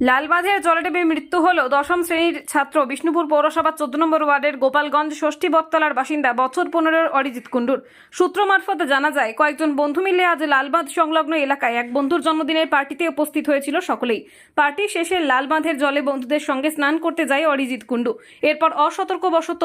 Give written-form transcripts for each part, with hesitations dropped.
লালবাঁধের জলে ডুবে মৃত্যু হল দশম শ্রেণীর ছাত্র বিষ্ণুপুর পৌরসভার 14 নম্বর ওয়ার্ডের গোপালগঞ্জ ষষ্ঠী বটতলার বাসিন্দা বছর 15-এর অরিজিৎ কুণ্ডুর। সূত্র মারফতে জানা যায়, কয়েকজন বন্ধু মিলে আজ লালবাঁধ সংলগ্ন এলাকায় এক বন্ধুর জন্মদিনের পার্টিতে উপস্থিত হয়েছিল সকলেই। পার্টি শেষে লালবাঁধের জলে বন্ধুদের সঙ্গে স্নান করতে যায় অরিজিৎ কুণ্ডু। এরপর অসতর্কবশত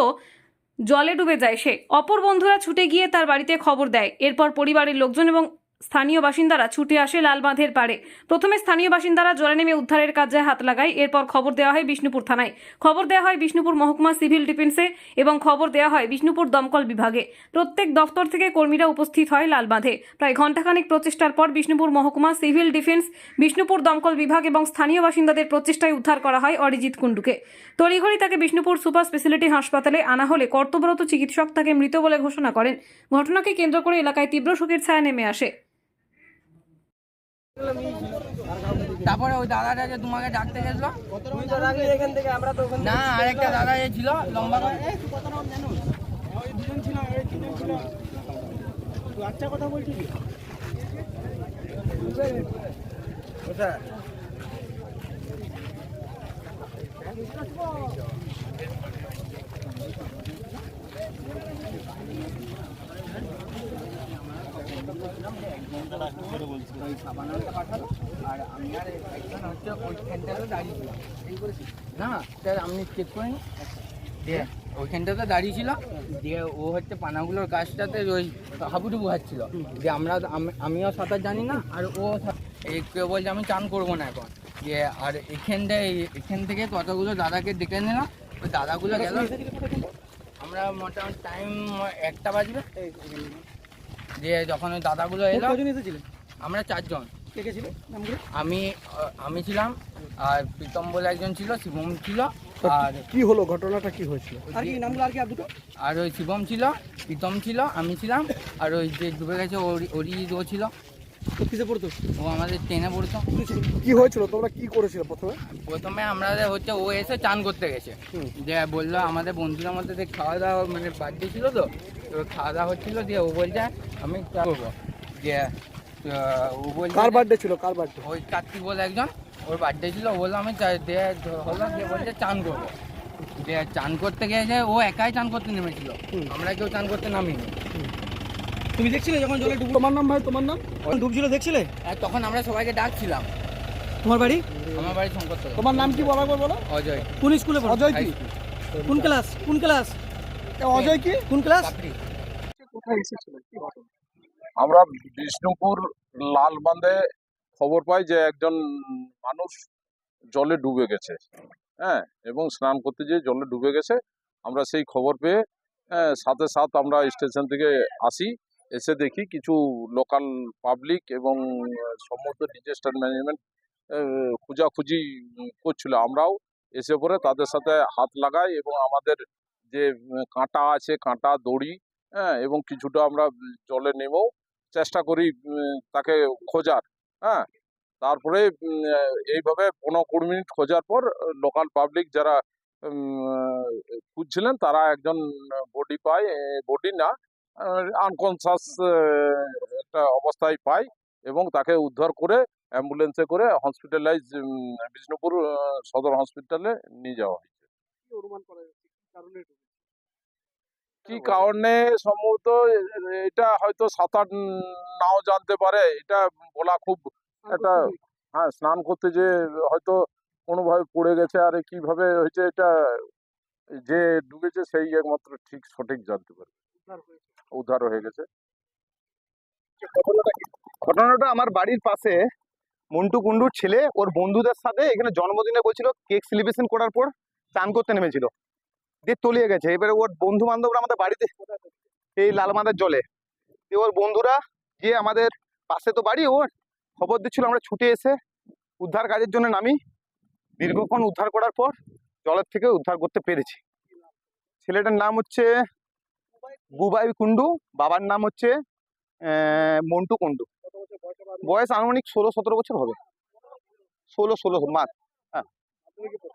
জলে ডুবে যায় সে। অপর বন্ধুরা ছুটে গিয়ে তার বাড়িতে খবর দেয়। এরপর পরিবারের লোকজন এবং স্থানীয় বাসিন্দারা ছুটে আসে লালবাঁধের পাড়ে। প্রথমে স্থানীয় বাসিন্দারা জলে নেমে উদ্ধারের কাজে হাত লাগায়। এরপর খবর দেওয়া হয় বিষ্ণুপুর থানায়, খবর দেওয়া হয় বিষ্ণুপুর মহকুমা সিভিল ডিফেন্সে এবং খবর দেওয়া হয় বিষ্ণুপুর দমকল বিভাগে। প্রত্যেক দফতর থেকে কর্মীরা উপস্থিত হয় লালবাঁধে। প্রায় ঘণ্টাখানিক প্রচেষ্টার পর বিষ্ণুপুর মহকুমা সিভিল ডিফেন্স, বিষ্ণুপুর দমকল বিভাগ এবং স্থানীয় বাসিন্দাদের প্রচেষ্টায় উদ্ধার করা হয় অরিজিৎ কুণ্ডুকে। তড়িঘড়ি তাকে বিষ্ণুপুর সুপার স্পেশালিটি হাসপাতালে আনা হলে কর্তব্যরত চিকিৎসক তাকে মৃত বলে ঘোষণা করেন। ঘটনাকে কেন্দ্র করে এলাকায় তীব্র শোকের ছায়া নেমে আসে। তারপরে ওই দাদাটা যে তোমাকে ডাকতে গেছিল না, আরেকটা দাদা যে ছিল লম্বা করে আচ্ছা কথা বলছি আর আমি আর একজন হচ্ছে ওইখানটাতে দাঁড়িয়েছিলাম না, স্যার আপনি চেক করে নিন। দিয়ে ওইখানটাতে দাঁড়িয়েছিল, দিয়ে ও হচ্ছে পানাগুলোর গাছটাতে ওই হাবুডুবু হাঁটছিল। দিয়ে আমিও সাঁতার জানি না, আর ও কেউ বলছে আমি চান করবো না এখন। দিয়ে আর এখান থেকে কতগুলো দাদাকে ডেকে নিলাম। ওই দাদাগুলো গেল, আমরা মোটামুটি টাইম 1টা বাজবে। দিয়ে যখন ওই দাদাগুলো এলো, আমরা 4 জন। আমি ছিলাম, আর প্রীতম বলে একজন ছিল, শিবম ছিল। আর কি হলো, ঘটনাটা কি হয়েছিল? আর ওই শিবম ছিল, প্রীতম ছিল, আমি ছিলাম, আর ওই যে ডুবে গেছে ওরই ও ছিল। কিসে পড়তো? ও আমাদের ট্রেনে পড়তো। কি হয়েছিল, তোমরা কি করেছিল? প্রথমে আমরা হচ্ছে ও এসে চান করতে গেছে, যে বললো আমাদের বন্ধুদের মধ্যে খাওয়া দাওয়া মানে বার্থডে ছিল, তো খাওয়া দাওয়া হচ্ছিল। দিয়ে ও বলছে আমি চা করবো। দিয়ে ও বলছে কার বার্থডে ছিল? কার বার্থডে? ওই কার্তিক বলে একজন, ওর বার্থডে ছিল। ও বললো আমি দিয়ে হলো, দিয়ে বলছে চান করবো। দিয়ে চান করতে গিয়ে ও একাই চান করতে নেমেছিল, আমরা কেউ চান করতে নামিনি। তুমি দেখছিলে যখন জলে ডুব? তোমার নাম ভাই, তোমার নাম ডুবছিল দেখছিলে? তখন আমরা সবাইকে ডাকছিলাম। তোমার বাড়ি? আমার বাড়ি শঙ্কর। তোমার নাম কি বলা বলো? অজয়। কোন স্কুলে পড়ো? অজয় কি? কোন ক্লাস? কোন ক্লাস? অজয় কি কোন ক্লাস? কোথায় এসেছিল? কি ঘটনা? আমরা বিষ্ণুপুর লালবাঁধে খবর পাই যে একজন মানুষ জলে ডুবে গেছে, হ্যাঁ, এবং স্নান করতে যেয়ে জলে ডুবে গেছে। আমরা সেই খবর পেয়ে সাথে সাথ আমরা স্টেশন থেকে আসি। এসে দেখি কিছু লোকাল পাবলিক এবং সমস্ত ডিজাস্টার ম্যানেজমেন্ট খোঁজাখুঁজি করছিল। আমরাও এসে পরে তাদের সাথে হাত লাগাই এবং আমাদের যে কাঁটা আছে, কাঁটা, দড়ি, হ্যাঁ, এবং কিছুটা আমরা জলে নেমেও চেষ্টা করি তাকে খোঁজার। হ্যাঁ, তারপরে এইভাবে 15-20 মিনিট খোঁজার পর লোকাল পাবলিক যারা খুঁজছিলেন তারা একজন বডি পায়, বডি না, আনকনসাস একটা অবস্থায় পায়, এবং তাকে উদ্ধার করে অ্যাম্বুলেন্সে করে হসপিটালাইজ বিষ্ণুপুর সদর হসপিটালে নিয়ে যাওয়া হয়েছে। কি কারণে সম্ভবত এটা হয়তো সাঁতার নাও জানতে পারে, এটা বলা খুব একটা, হ্যাঁ, স্নান করতে যে হয়তো কোনোভাবে পড়ে গেছে, আর কিভাবে হয়েছে এটা যে ডুবেছে সেই একমাত্র ঠিক সঠিক জানতে পারে। উদ্ধার হয়ে গেছে। ঘটনাটা আমার বাড়ির পাশে মন্টু কুণ্ডুর ছেলে ওর বন্ধুদের সাথে এখানে জন্মদিনে বলছিল, কেক সেলিব্রেশন করার পর চান করতে নেমেছিল, দিয়ে তলিয়ে গেছে। এবারে ওর বন্ধু বান্ধবরা আমাদের বাড়িতে এই লালবাঁধের জলে, দিয়ে ওর বন্ধুরা গিয়ে আমাদের পাশে তো বাড়ি, ওর খবর দিচ্ছিল। আমরা ছুটে এসে উদ্ধার কাজের জন্য নামি। দীর্ঘক্ষণ উদ্ধার করার পর জলের থেকে উদ্ধার করতে পেরেছি। ছেলেটার নাম হচ্ছে বুবাই কুণ্ডু, বাবার নাম হচ্ছে মন্টু কুণ্ডু। বয়স আনুমানিক 16-17 বছর হবে। 16 মাস।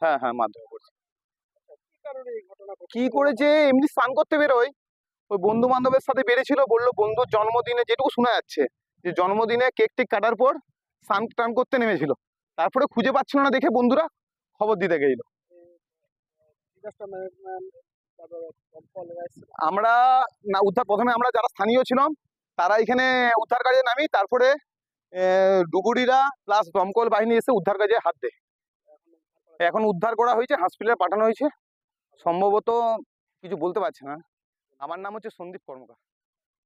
হ্যাঁ হ্যাঁ, মাধ্যমিক করছে। কি করেছে, এমনি স্নান করতে বেরোয়, ওই বন্ধু বান্ধবের সাথে বেরিয়েছিল। বললো বন্ধুর জন্মদিনে, যেটুকু শোনা যাচ্ছে যে জন্মদিনে কেক টেক কাটার পর স্নান টান করতে নেমেছিল। তারপরে খুঁজে পাচ্ছিল না দেখে বন্ধুরা খবর দিতে গেল। আমরা না উদ্ধার প্রথমে আমরা যারা স্থানীয় ছিলাম তারা এখানে উদ্ধার কাজে নামি, তারপরে ডুবুরিরা প্লাস দমকল বাহিনী এসে উদ্ধার কাজে হাত দেয়। এখন উদ্ধার করা হয়েছে, হসপিটালে পাঠানো হয়েছে। সম্ভবত কিছু বলতে পারছে না। আমার নাম হচ্ছে সন্দীপ কর্মকার।